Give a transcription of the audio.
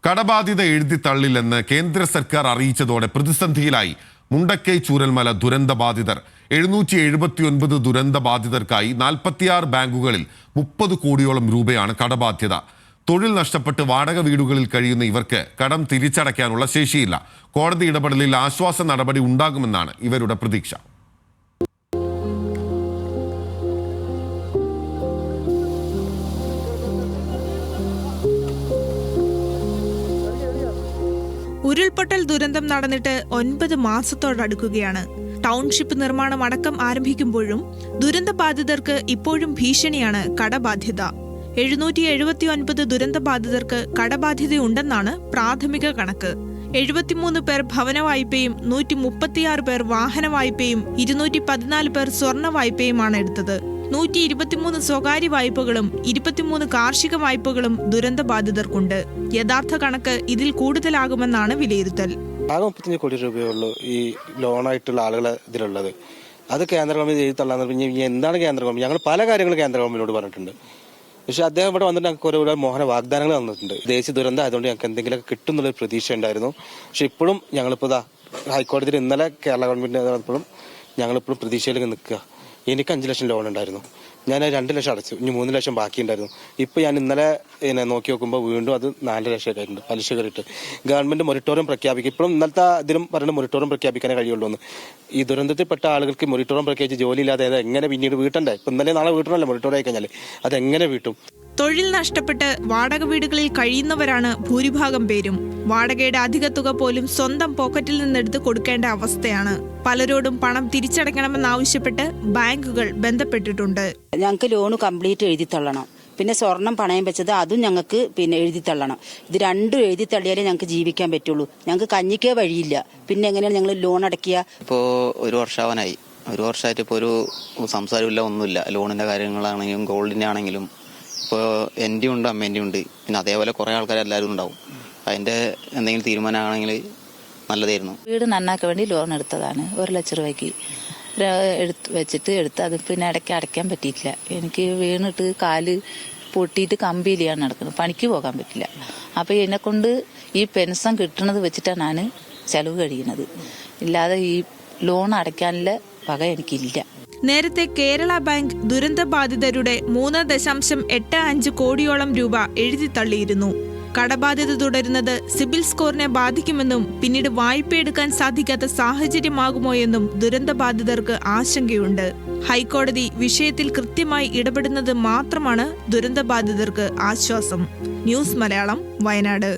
കടബാധ്യത എഴുതിത്തള്ളില്ലെന്ന് കേന്ദ്ര സർക്കാർ അറിയിച്ചതോടെ പ്രതിസന്ധിയിലായി മുണ്ടക്കൈ ചൂരൽമല ദുരന്തബാധിതർ. 779 ദുരന്തബാധിതർക്കായി 46 ബാങ്കുകളിൽ 30 കോടിയോളം രൂപയാണ് കടബാധ്യത. തൊഴിൽ നഷ്ടപ്പെട്ട് വാടക വീടുകളിൽ കഴിയുന്ന ഇവർക്ക് കടം തിരിച്ചടയ്ക്കാനുള്ള ശേഷിയില്ല. കോടതി ഇടപെടലിൽ ആശ്വാസ നടപടി ഉണ്ടാകുമെന്നാണ് ഇവരുടെ പ്രതീക്ഷ. ഉരുൾപൊട്ടൽ ദുരന്തം നടന്നിട്ട് 9 മാസത്തോടടുക്കുകയാണ്. ടൗൺഷിപ്പ് നിർമ്മാണം അടക്കം ആരംഭിക്കുമ്പോഴും ദുരന്തബാധിതർക്ക് ഇപ്പോഴും ഭീഷണിയാണ് കടബാധ്യത. 779 ദുരന്തബാധിതർക്ക് കടബാധ്യതയുണ്ടെന്നാണ് പ്രാഥമിക കണക്ക്. 73 പേർ ഭവന വായ്പയും 136 പേർ വാഹന വായ്പയും 214 പേർ സ്വർണ്ണ വായ്പയുമാണ് എടുത്തത്. 123 സ്വകാര്യ വായ്പകളും 23 കാർഷിക വായ്പകളും ദുരന്തബാധിതർക്കുണ്ട്. യഥാർത്ഥ കണക്ക് ഇതിൽ കൂടുതലാകുമെന്നാണ് വിലയിരുത്തൽ. 35 കോടി രൂപയുള്ളൂ ഈ ലോണായിട്ടുള്ള ആളുകളെ ഇതിലുള്ളത്. അത് കേന്ദ്ര ഗവൺമെന്റ് എഴുതി തള്ളാന്ന് എന്താണ് കേന്ദ്ര ഗവൺമെന്റ്? ഞങ്ങൾ പല കാര്യങ്ങളും കേന്ദ്ര ഗവൺമെന്റിനോട് പറഞ്ഞിട്ടുണ്ട്. പക്ഷെ അദ്ദേഹം ഇവിടെ വന്നിട്ട് ഞങ്ങൾക്ക് ഓരോ മോഹന വാഗ്ദാനങ്ങൾ തന്നിട്ടുണ്ട്. ദേശീയ ദുരന്തം ആയതുകൊണ്ട് ഞങ്ങൾക്ക് എന്തെങ്കിലുമൊക്കെ കിട്ടും എന്നുള്ളൊരു പ്രതീക്ഷ ഉണ്ടായിരുന്നു. പക്ഷെ ഇപ്പോഴും ഞങ്ങളിപ്പോൾ ഹൈക്കോടതിയിൽ ഇന്നലെ കേരള ഗവൺമെന്റ് നടന്നപ്പോഴും ഞങ്ങളിപ്പോഴും പ്രതീക്ഷയിലേക്ക് നിൽക്കുക. എനിക്ക് 5 ലക്ഷം ലോൺ ഉണ്ടായിരുന്നു, ഞാൻ 2 ലക്ഷം അടച്ചു, ഇനി 3 ലക്ഷം ബാക്കി ഉണ്ടായിരുന്നു. ഇപ്പോൾ ഞാൻ ഇന്നലെ നോക്കി നോക്കുമ്പോൾ വീണ്ടും അത് 4 ലക്ഷം ആയിട്ടുണ്ട് പലിശ കയറിയിട്ട്. ഗവൺമെന്റ് മൊറട്ടോറിയം പ്രഖ്യാപിക്കും. ഇപ്പോഴും ഇന്നലത്തെ ഇതിലും പറയുന്നത് മൊറട്ടോറിയം പ്രഖ്യാപിക്കാനേ കഴിയുള്ളൂ എന്ന്. ഈ ദുരന്തത്തിൽപ്പെട്ട ആളുകൾക്ക് മൊറട്ടോറിയം പ്രഖ്യാപിച്ച് ജോലിയില്ലാതെ എങ്ങനെ പിന്നീട് വീട്ടണ്ടേ? ഇപ്പം ഇന്നലെ നാളെ വീട്ടണമല്ലോ മൊറട്ടോറിയം ആയി കഴിഞ്ഞാൽ അതെങ്ങനെ വീട്ടും? തൊഴിൽ നഷ്ടപ്പെട്ട് വാടക വീടുകളിൽ കഴിയുന്നവരാണ് ഭൂരിഭാഗം പേരും. വാടകയുടെ അധിക തുക പോലും സ്വന്തം പോക്കറ്റിൽ നിന്നെടുത്ത് കൊടുക്കേണ്ട അവസ്ഥയാണ്. പലരോടും പണം തിരിച്ചടയ്ക്കണമെന്നാവശ്യപ്പെട്ട് ബാങ്കുകൾ ബന്ധപ്പെട്ടിട്ടുണ്ട്. ഞങ്ങൾക്ക് ലോൺ കംപ്ലീറ്റ് എഴുതി തള്ളണം. പിന്നെ സ്വർണം പണയം വെച്ചത് അതും ഞങ്ങൾക്ക് എഴുതി തള്ളണം. ഇത് രണ്ടും എഴുതി തള്ളിയാലേ ഞങ്ങൾക്ക് ജീവിക്കാൻ പറ്റുള്ളൂ. ഞങ്ങൾക്ക് കഞ്ഞിക്കേ വഴിയില്ല. പിന്നെ എങ്ങനെയാണ് ഞങ്ങൾ ലോൺ അടയ്ക്കുക? ഇപ്പോൾ 1 വർഷമാവാനായി. 1 വർഷമായിട്ട് ഇപ്പോൾ ഒരു സംസാരമില്ല, ഒന്നുമില്ല. ലോണിന്റെ കാര്യങ്ങളാണെങ്കിലും ഗോൾഡിന്റെ ആണെങ്കിലും ഇപ്പോൾ എൻ്റെ ഉണ്ട്, അമ്മേൻ്റെ ഉണ്ട്. പിന്നെ അതേപോലെ കുറേ ആൾക്കാർ എല്ലാവരും ഉണ്ടാവും. അതിന്റെ എന്തെങ്കിലും തീരുമാനമാണെങ്കിൽ നല്ലതായിരുന്നു. വീട് നന്നാക്കാൻ വേണ്ടി ലോൺ എടുത്തതാണ്. 1 ലക്ഷം രൂപയ്ക്ക് എടുത്ത് അത് പിന്നെ ഇടയ്ക്ക് അടയ്ക്കാൻ പറ്റിയിട്ടില്ല. എനിക്ക് വീണിട്ട് കാല് പൊട്ടിയിട്ട് കമ്പിയിലാണ് നടക്കുന്നത്. പണിക്ക് പോകാൻ പറ്റില്ല. അപ്പോൾ എന്നെക്കൊണ്ട് ഈ പെൻഷൻ കിട്ടുന്നത് വെച്ചിട്ടാണ് ഞാൻ ചെലവ് കഴിയുന്നത്. ഇല്ലാതെ ഈ ലോൺ അടയ്ക്കാനുള്ള വക എനിക്കില്ല. നേരത്തെ കേരള ബാങ്ക് ദുരന്തബാധിതരുടെ 3.85 കോടിയോളം രൂപ എഴുതിത്തള്ളിയിരുന്നു. കടബാധ്യത തുടരുന്നത് സിബിൽ സ്കോറിനെ ബാധിക്കുമെന്നും പിന്നീട് വായ്പയെടുക്കാൻ സാധിക്കാത്ത സാഹചര്യമാകുമോ എന്നും ദുരന്തബാധിതർക്ക് ആശങ്കയുണ്ട്. ഹൈക്കോടതി വിഷയത്തിൽ കൃത്യമായി ഇടപെടുന്നത് മാത്രമാണ് ദുരന്തബാധിതർക്ക് ആശ്വാസം. ന്യൂസ് മലയാളം, വയനാട്.